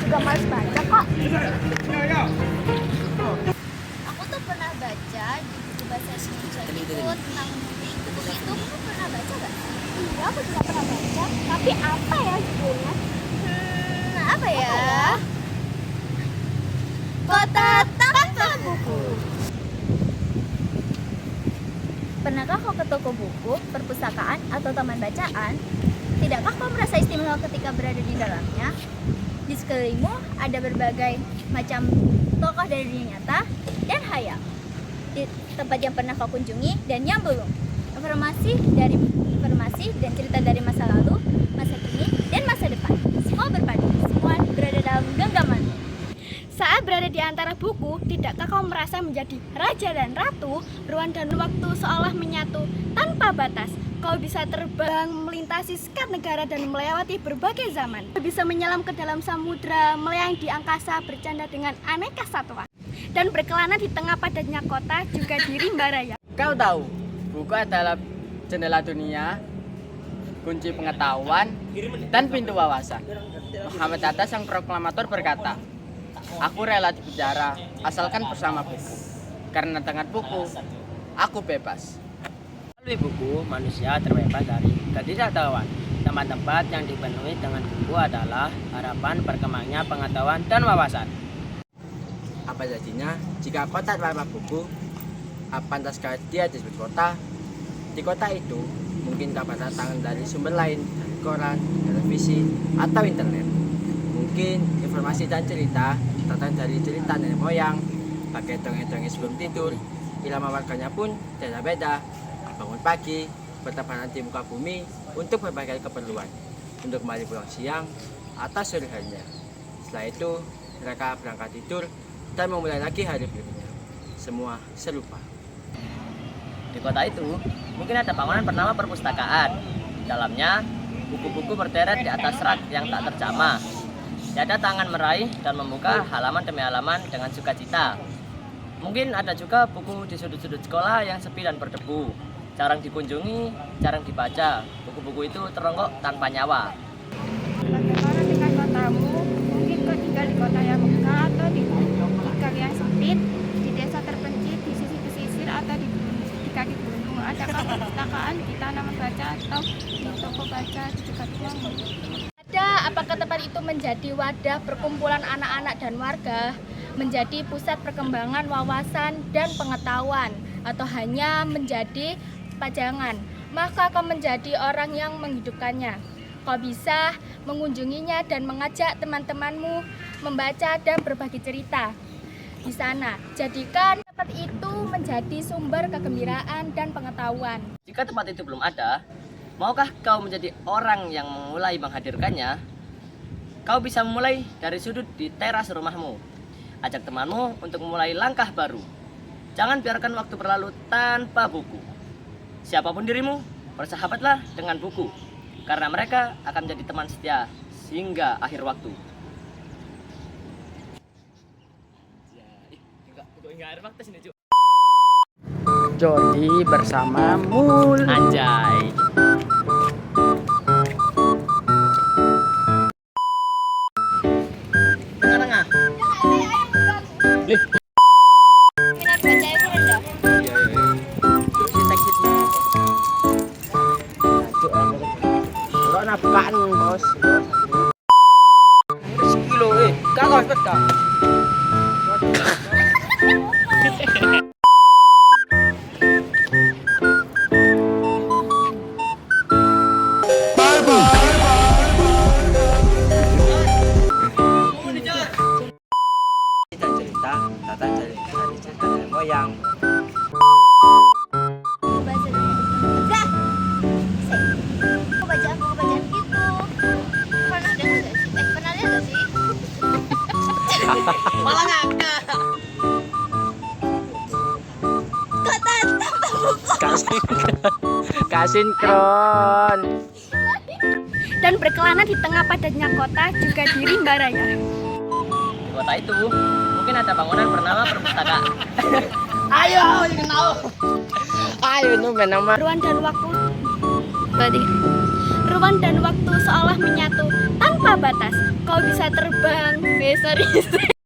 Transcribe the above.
juga malas baca kok. Aku tuh pernah baca di buku bahasa Indonesia itu tentang mimpi. Buku itu kamu pernah baca gak? Iya, aku juga pernah baca. Tapi apa ya judulnya? Apa ya? Kota Tanpa Buku. Pernahkah kau ke toko buku, perpustakaan, atau taman bacaan? Tidakkah kau merasa istimewa ketika berada di dalamnya? Di sekelilingmu ada berbagai macam tokoh dari dunia nyata dan hayal. Di tempat yang pernah kau kunjungi dan yang belum. Informasi dan cerita dari masa lalu, masa kini, dan masa depan. Semua berpadu, semua berada dalam genggamanmu. Saat berada di antara buku, tidakkah kau merasa menjadi raja dan ratu? Ruang dan waktu seolah menyatu tanpa batas. Kau bisa terbang melintasi sekat negara dan melewati berbagai zaman. Kau bisa menyelam ke dalam samudra, melayang di angkasa, bercanda dengan aneka satwa, dan berkelana di tengah padatnya kota, juga di rimba raya. Kau tahu, buku adalah jendela dunia, kunci pengetahuan, dan pintu wawasan. Muhammad Hatta sang proklamator berkata, "Aku rela di penjara asalkan bersama buku. Karena dengan buku, aku bebas." Melalui buku, manusia terbebas dari ketidaktahuan. Tempat-tempat yang dipenuhi dengan buku adalah harapan berkembangnya pengetahuan dan wawasan. Apa jadinya jika kota tanpa buku? Pantaskah dia disebut kota? Di kota itu, mungkin dapat datang dari sumber lain, dari koran, televisi, atau internet. Mungkin informasi dan cerita datang dari cerita nenek moyang, pakai dongeng-dongeng sebelum tidur. Irama warganya pun tidak beda. Bangun pagi, bertebaran di muka bumi untuk berbagai keperluan, untuk kembali pulang siang atau sore harinya. Setelah itu, mereka berangkat tidur dan memulai lagi hari berikutnya. Semua serupa. Di kota itu, mungkin ada bangunan bernama perpustakaan. Di dalamnya, buku-buku berderet di atas rak yang tak terjamah. Tiada tangan meraih dan membuka halaman demi halaman dengan sukacita. Mungkin ada juga buku di sudut-sudut sekolah yang sepi dan berdebu. Jarang dikunjungi, jarang dibaca. Buku-buku itu teronggok tanpa nyawa. Bagaimana dengan kotamu? Mungkin kau tinggal di kota yang megah atau di gang yang sempit, di desa terpencil, di sisi pesisir, atau di kaki gunung. Adakah perpustakaan di taman baca atau di toko baca di dekat rumahmu? Ada, apakah tempat itu menjadi wadah perkumpulan anak-anak dan warga, menjadi pusat perkembangan wawasan dan pengetahuan, atau hanya menjadi pajangan? Maka kau menjadi orang yang menghidupkannya. Kau bisa mengunjunginya dan mengajak teman-temanmu membaca dan berbagi cerita di sana. Jadikan tempat itu menjadi sumber kegembiraan dan pengetahuan. Jika tempat itu belum ada, maukah kau menjadi orang yang mulai menghadirkannya? Kau bisa memulai dari sudut di teras rumahmu. Ajak temanmu untuk memulai langkah baru. Jangan biarkan waktu berlalu tanpa buku. Siapapun dirimu, bersahabatlah dengan buku, karena mereka akan menjadi teman setia hingga akhir waktu. Jody bersama Mul. Anjay. Tengah-tengah. Minat baca itu rendah. Corona bukaan, bos. Sekilo, kakak cepet kak. Dan cerita, tata cerita nenek moyang. Buku baca dah. Buku bacaan gitu. Pernah dengar gak sih? Pernah lihat gak sih? Malah ngakak. Kota Tanpa Buku. Kasinkron. Dan berkelana di tengah padatnya kota, juga di rimba raya. Di kota itu, mungkin ada bangunan bernama perpustakaan. Ayo, ingin tahu. Ayo, nu nama. Ruang dan waktu. Berarti ruang dan waktu seolah menyatu tanpa batas. Kau bisa terbang. Sorry.